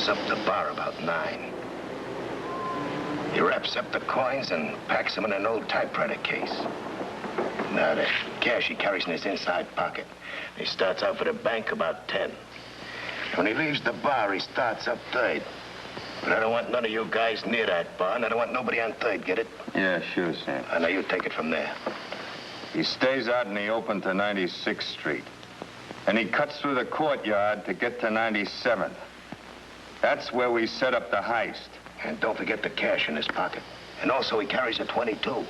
Up the bar about 9. He wraps up the coins and packs them in an old typewriter case. Now, the cash he carries in his inside pocket. He starts out for the bank about 10. When he leaves the bar, he starts up 3rd. But I don't want none of you guys near that bar, and I don't want nobody on 3rd, get it? Yeah, sure, Sam. Now, you take it from there. He stays out in the open to 96th Street. And he cuts through the courtyard to get to 97th. That's where we set up the heist. And don't forget the cash in his pocket. And also he carries a .22.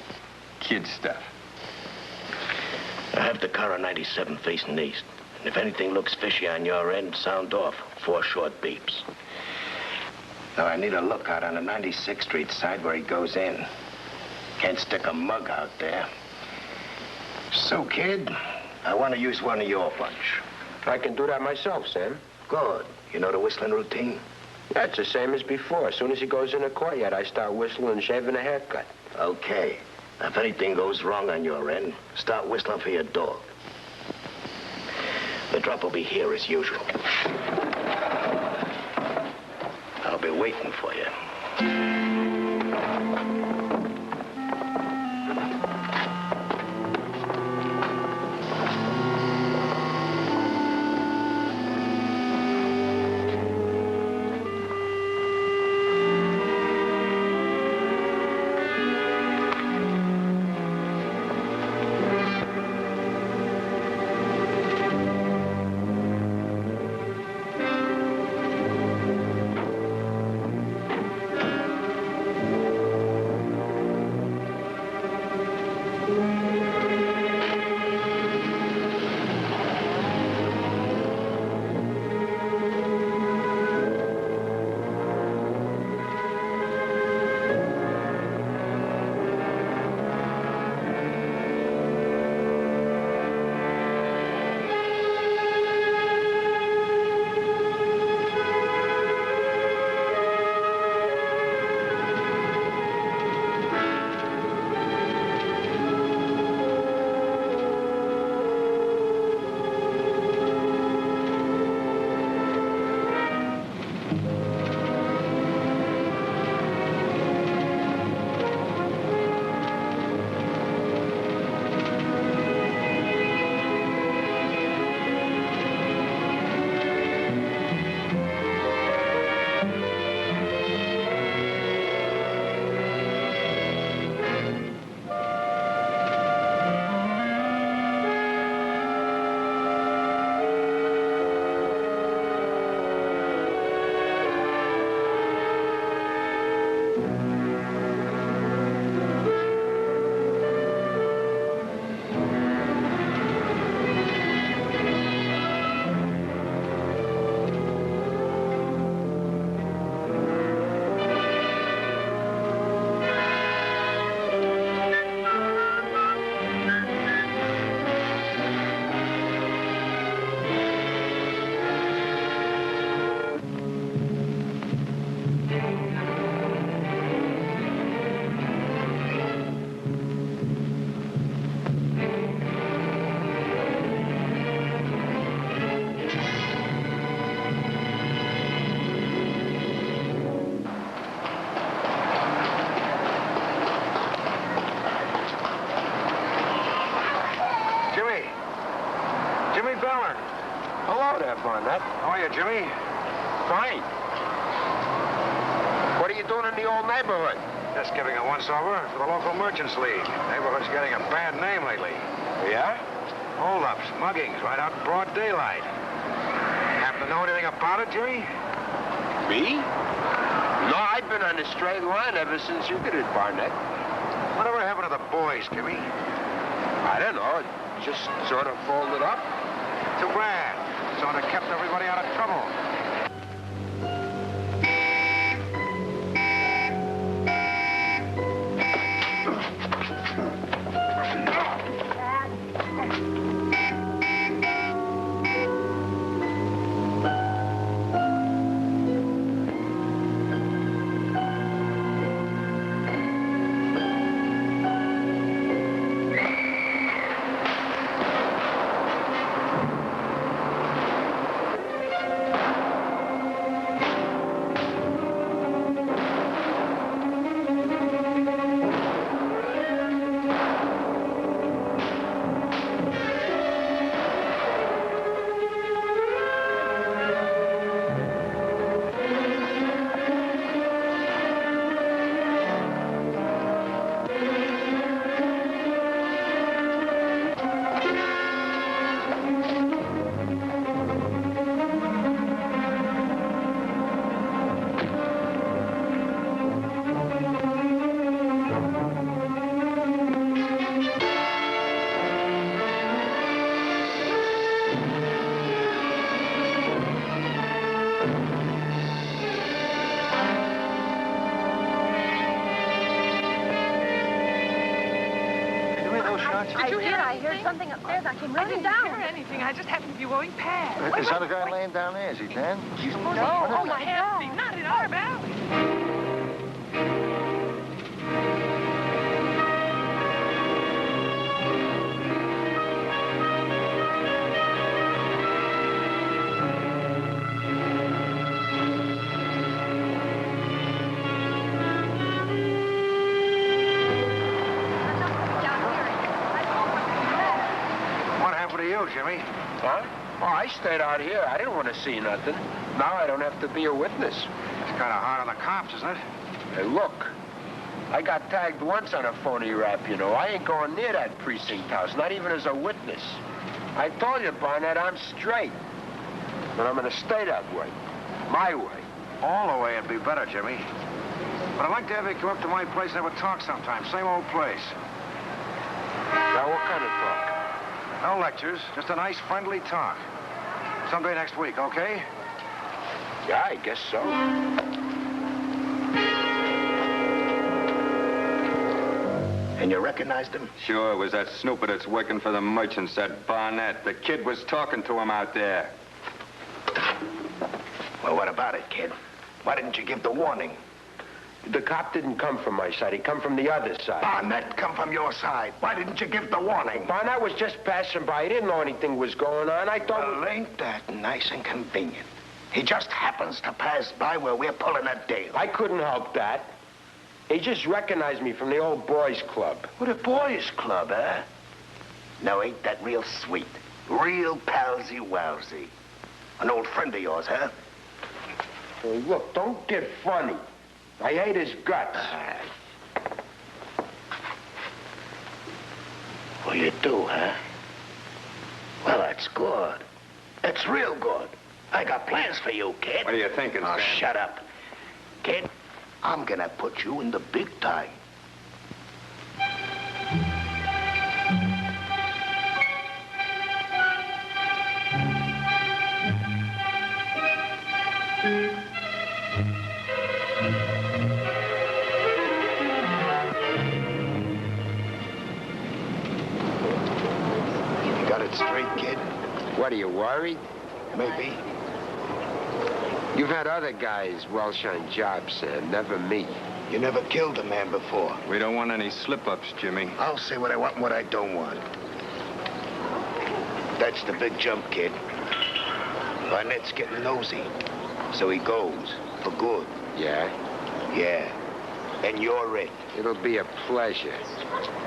Kid stuff. I have the car on 97 facing east. And if anything looks fishy on your end, sound off. 4 short beeps. Now I need a lookout on the 96th Street side where he goes in. Can't stick a mug out there. So, kid, I want to use one of your bunch. I can do that myself, Sam. Good. You know the whistling routine? That's the same as before. As soon as he goes in the courtyard, I start whistling and shaving a haircut. Okay. Now, if anything goes wrong on your end, start whistling for your dog. The drop will be here as usual. I'll be waiting for you. Barnett. How are you, Jimmy? Fine. What are you doing in the old neighborhood? Just giving a once-over for the local merchants league. Neighborhood's getting a bad name lately. Yeah? Hold-ups, muggings, right out in broad daylight. Happen to know anything about it, Jimmy? Me? No, I've been on a straight line ever since you did it, Barnett. Whatever happened to the boys, Jimmy? I don't know. It just sort of folded up. Too bad. Sort of kept everybody out of trouble. I heard something upstairs. I came running down. I didn't hear anything. I just happened to be going past. Is that a guy laying down there? Is he dead? No, oh my God. Not in our valley. Jimmy? Huh? Oh, I stayed out here. I didn't want to see nothing. Now I don't have to be a witness. It's kind of hard on the cops, isn't it? Hey, look. I got tagged once on a phony rap, you know. I ain't going near that precinct house, not even as a witness. I told you, Barnett, I'm straight. But I'm going to stay that way. My way. All the way would be better, Jimmy. But I'd like to have you come up to my place and have a talk sometime. Same old place. Now, what kind of talk? No lectures, just a nice, friendly talk. Someday next week, okay? Yeah, I guess so. And you recognized him? Sure, it was that snooper that's working for the merchants, that Barnett. The kid was talking to him out there. Well, what about it, kid? Why didn't you give the warning? The cop didn't come from my side. He come from the other side. Barnett come from your side. Why didn't you give the warning? Barnett was just passing by. He didn't know anything was going on. I thought... Well, ain't that nice and convenient? He just happens to pass by where we're pulling a deal. I couldn't help that. He just recognized me from the old boys' club. What, a boys' club, huh? Now, ain't that real sweet? Real palsy-wowsy. An old friend of yours, huh? Well, look, don't get funny. I hate his guts. Well, you do, huh? Well, that's good. That's real good. I got plans for you, kid. What are you thinking, Oh, Sam? shut up. Kid, I'm gonna put you in the big time. Straight, kid? What, are you worried? Maybe. You've had other guys welsh on jobs, Sam, never me. You never killed a man before. We don't want any slip-ups, Jimmy. I'll say what I want and what I don't want. That's the big jump, kid. Barnett's getting nosy. So he goes, for good. Yeah? Yeah. And you're it. It'll be a pleasure.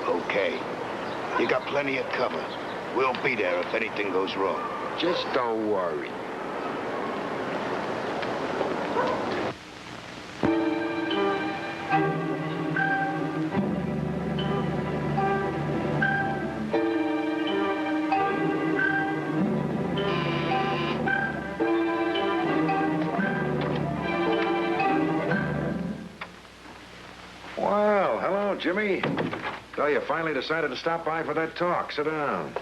Okay. You got plenty of cover. We'll be there if anything goes wrong. Just don't worry. Jimmy. Well, you finally decided to stop by for that talk. Sit down.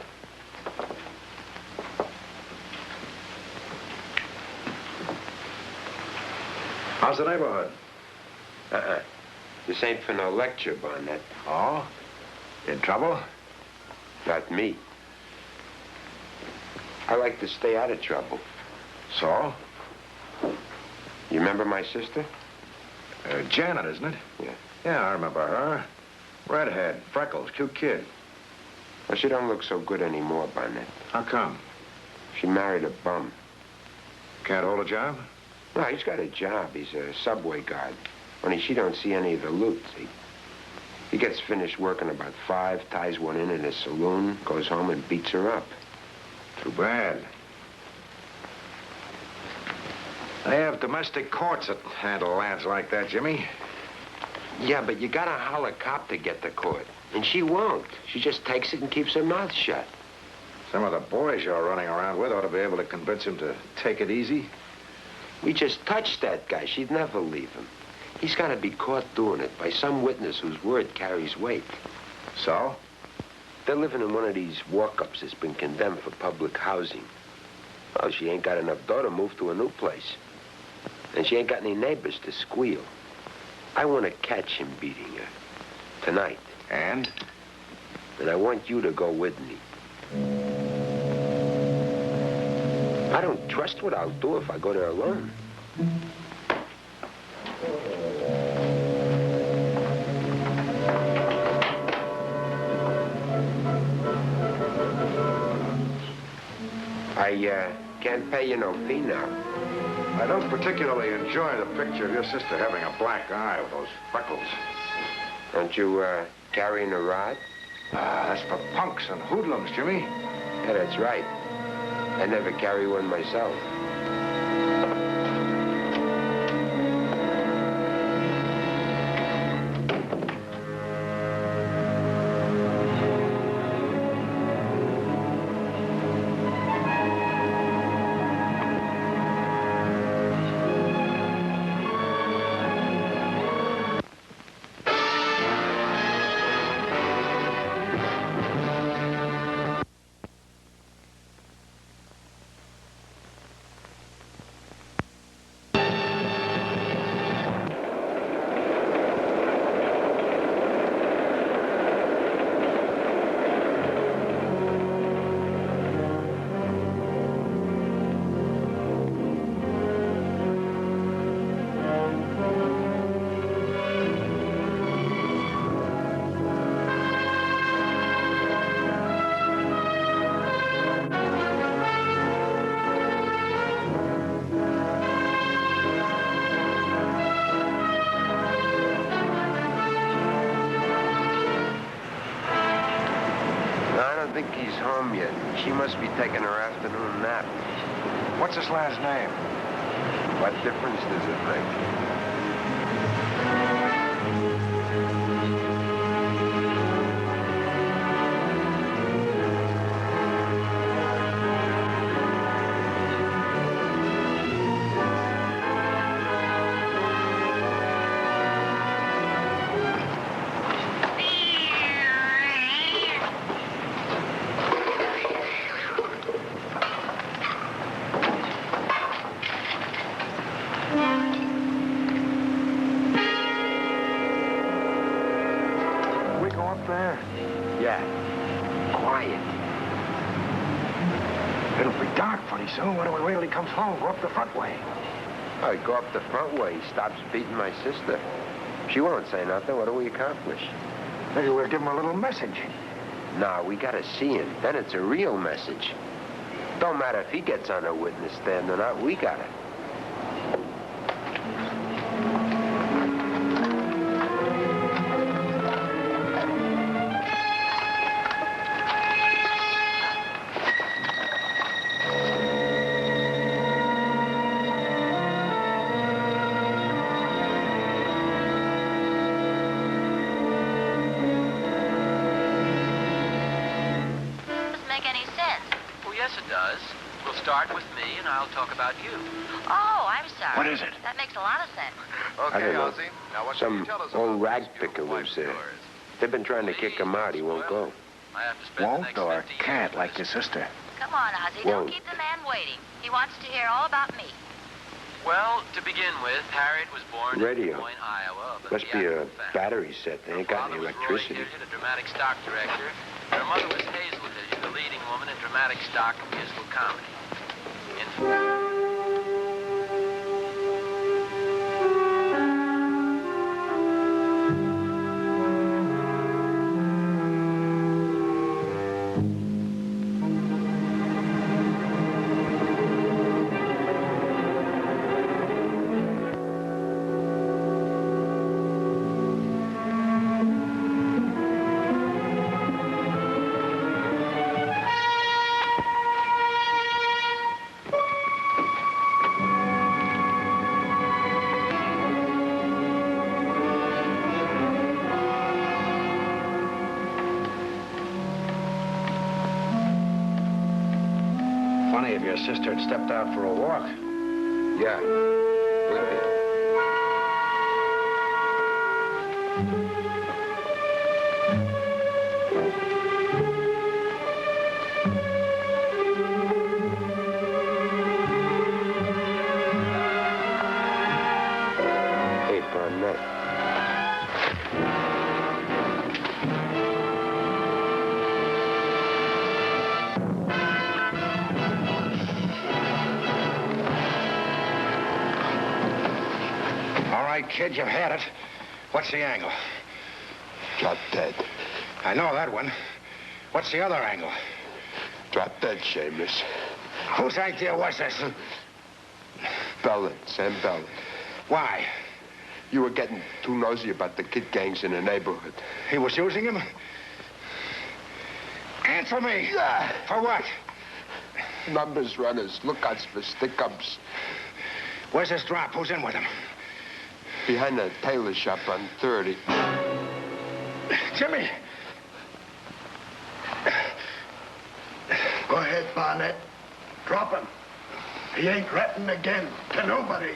How's the neighborhood? This ain't for no lecture, Barnett. Oh? In trouble? Not me. I like to stay out of trouble. So? You remember my sister? Janet, isn't it? Yeah. Yeah, I remember her. Redhead, freckles, cute kid. Well, she don't look so good anymore, Barnett. How come? She married a bum. Can't hold a job? No, he's got a job. He's a subway guard. Only she don't see any of the loot, see? He gets finished working about 5, ties one in a saloon, goes home and beats her up. Too bad. They have domestic courts that handle lads like that, Jimmy. Yeah, but you gotta holler cop to get to court. And she won't. She just takes it and keeps her mouth shut. Some of the boys you're running around with ought to be able to convince him to take it easy. We just touched that guy. She'd never leave him. He's gotta be caught doing it by some witness whose word carries weight. So? They're living in one of these walk-ups that's been condemned for public housing. Well, she ain't got enough dough to move to a new place. And she ain't got any neighbors to squeal. I want to catch him beating her. Tonight. And? And I want you to go with me. I don't trust what I'll do if I go there alone. I can't pay you no fee now. I don't particularly enjoy the picture of your sister having a black eye with those freckles. Aren't you carrying a rod? That's for punks and hoodlums, Jimmy. Yeah, that's right. I never carry one myself. She must be taking her afternoon nap. What's this lad's name? What difference does it make? Soon, when he really comes home, go up the front way. I go up the front way. He stops beating my sister. She won't say nothing. What do we accomplish? Maybe we'll give him a little message. Nah, we gotta see him. Then it's a real message. Don't matter if he gets on a witness stand or not. We got it. What is it? That makes a lot of sense. Okay, Ozzy. Now what some old rag picker lives there. They've been trying to kick him out. He won't go. Won't or can't, like your sister? Come on, Ozzy. Don't keep the man waiting. He wants to hear all about me. Well, to begin with, Harriet was born in Des Moines, Iowa. Must be a battery set. They ain't got any electricity. Roy Hilliard, a dramatic stock director. Her mother was Hazel Hilliard, the leading woman in dramatic stock and musical comedy. Funny if your sister had stepped out for a walk. Yeah. Will be. Hey, Barnett. All right, kid, you've had it. What's the angle? Drop dead. I know that one. What's the other angle? Drop dead, shameless. Whose idea was this? Bellin, Sam Bellin. Why? You were getting too nosy about the kid gangs in the neighborhood. He was using him? Answer me! Yeah. For what? Numbers runners, lookouts for stick-ups. Where's this drop? Who's in with him? Behind the tailor shop on 30. Jimmy! Go ahead, Barnett. Drop him. He ain't ratting again to nobody.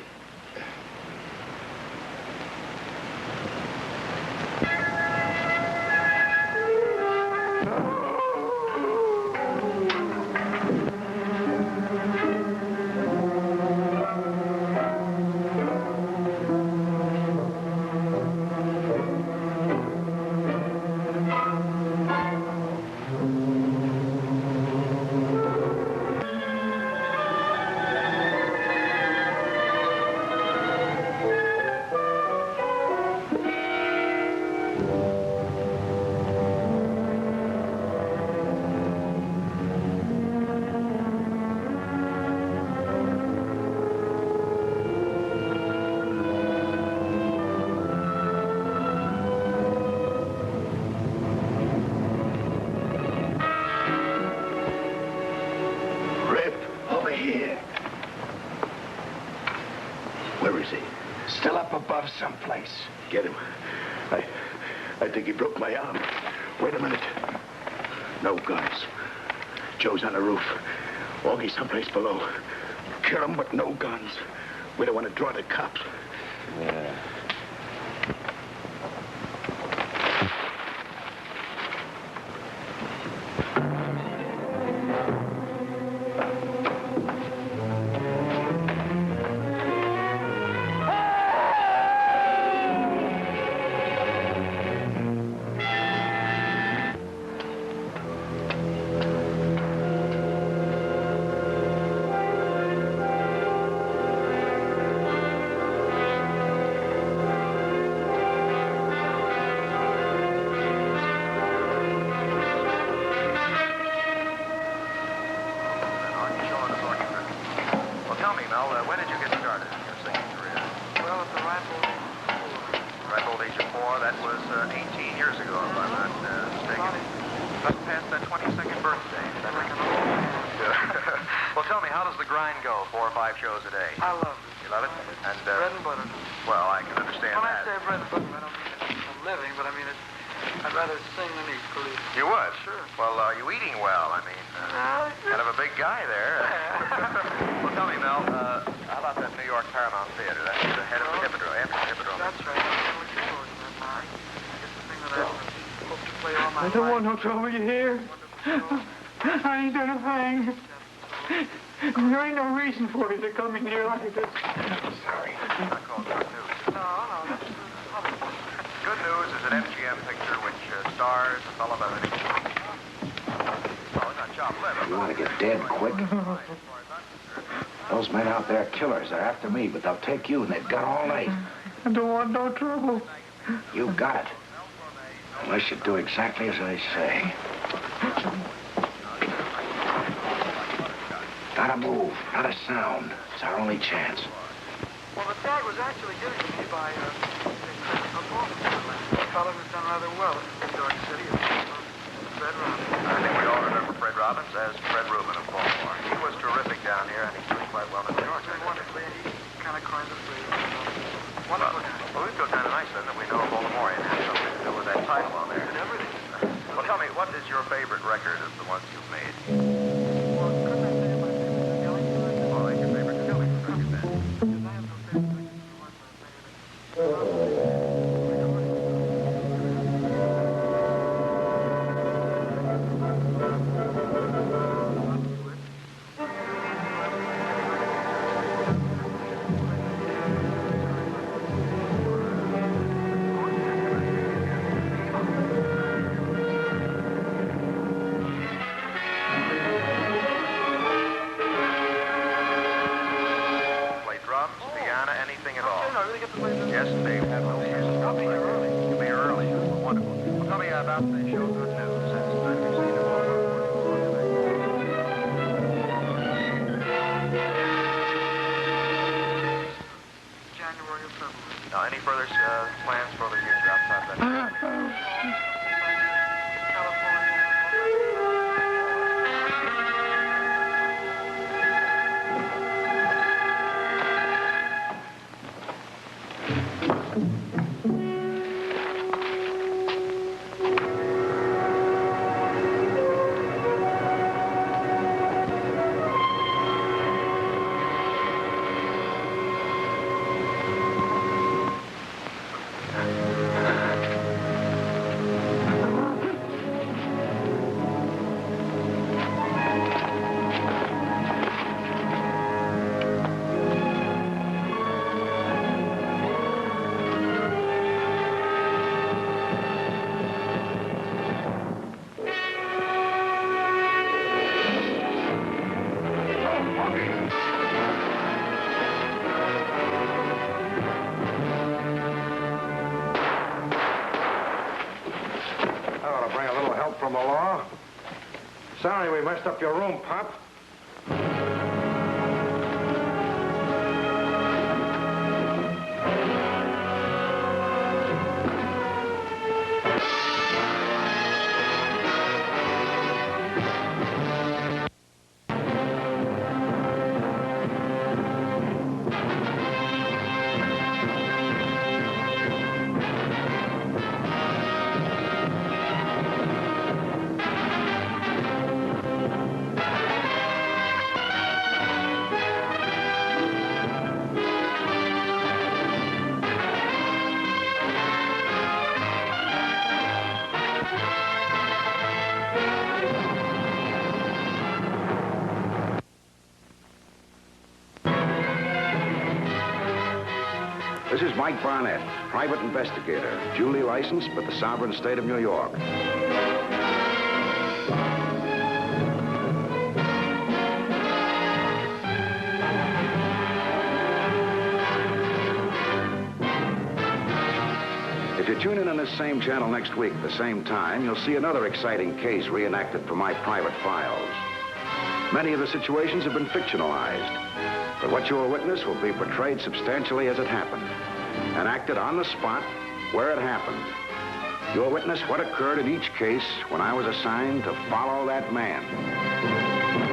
Someplace. Get him. I think he broke my arm. Wait a minute. No guns. Joe's on the roof. Augie's someplace below. Kill him, but no guns. We don't want to draw the cops. Yeah. I don't want no trouble, you hear? I ain't done a thing. There ain't no reason for you to come in here like this. Sorry. Good news is an MGM picture which stars a fellow by the name You want to get dead quick? Those men out there are killers. They're after me, but they'll take you, and they've got all night. I don't want no trouble. You got it. Unless you do exactly as I say. Not a move, not a sound. It's our only chance. Well, the tag was actually given to me by a fellow who's done rather well in New York City. Fred Robbins. I think we all remember Fred Robbins as Fred Rubin of Baltimore. He was terrific down here, and he's doing quite well in New York. Wonderfully, and he kind of coined the phrase. Wonderful guy. Well, we feel kind of nice then that we know a Baltimorean has something to do with that title on there. And everything. Well, tell me, what is your favorite record of the ones you've made? Well, couldn't I say my favorite is Kellin? Oh, like your favorite Kellin. Because I have no favorite record. Yes, Dave. I'll be here early. You'll be here early. Wonderful. Well, tell me about the show Good News. That's time we've seen it all. January or February. Now, any further plans for the future outside that? From the law. Sorry we messed up your room, Pop. This is Mike Barnett, private investigator, duly licensed with the sovereign state of New York. If you tune in on this same channel next week at the same time, you'll see another exciting case reenacted from my private files. Many of the situations have been fictionalized, but what you will witness will be portrayed substantially as it happened and acted on the spot where it happened. You'll witness what occurred in each case when I was assigned to follow that man.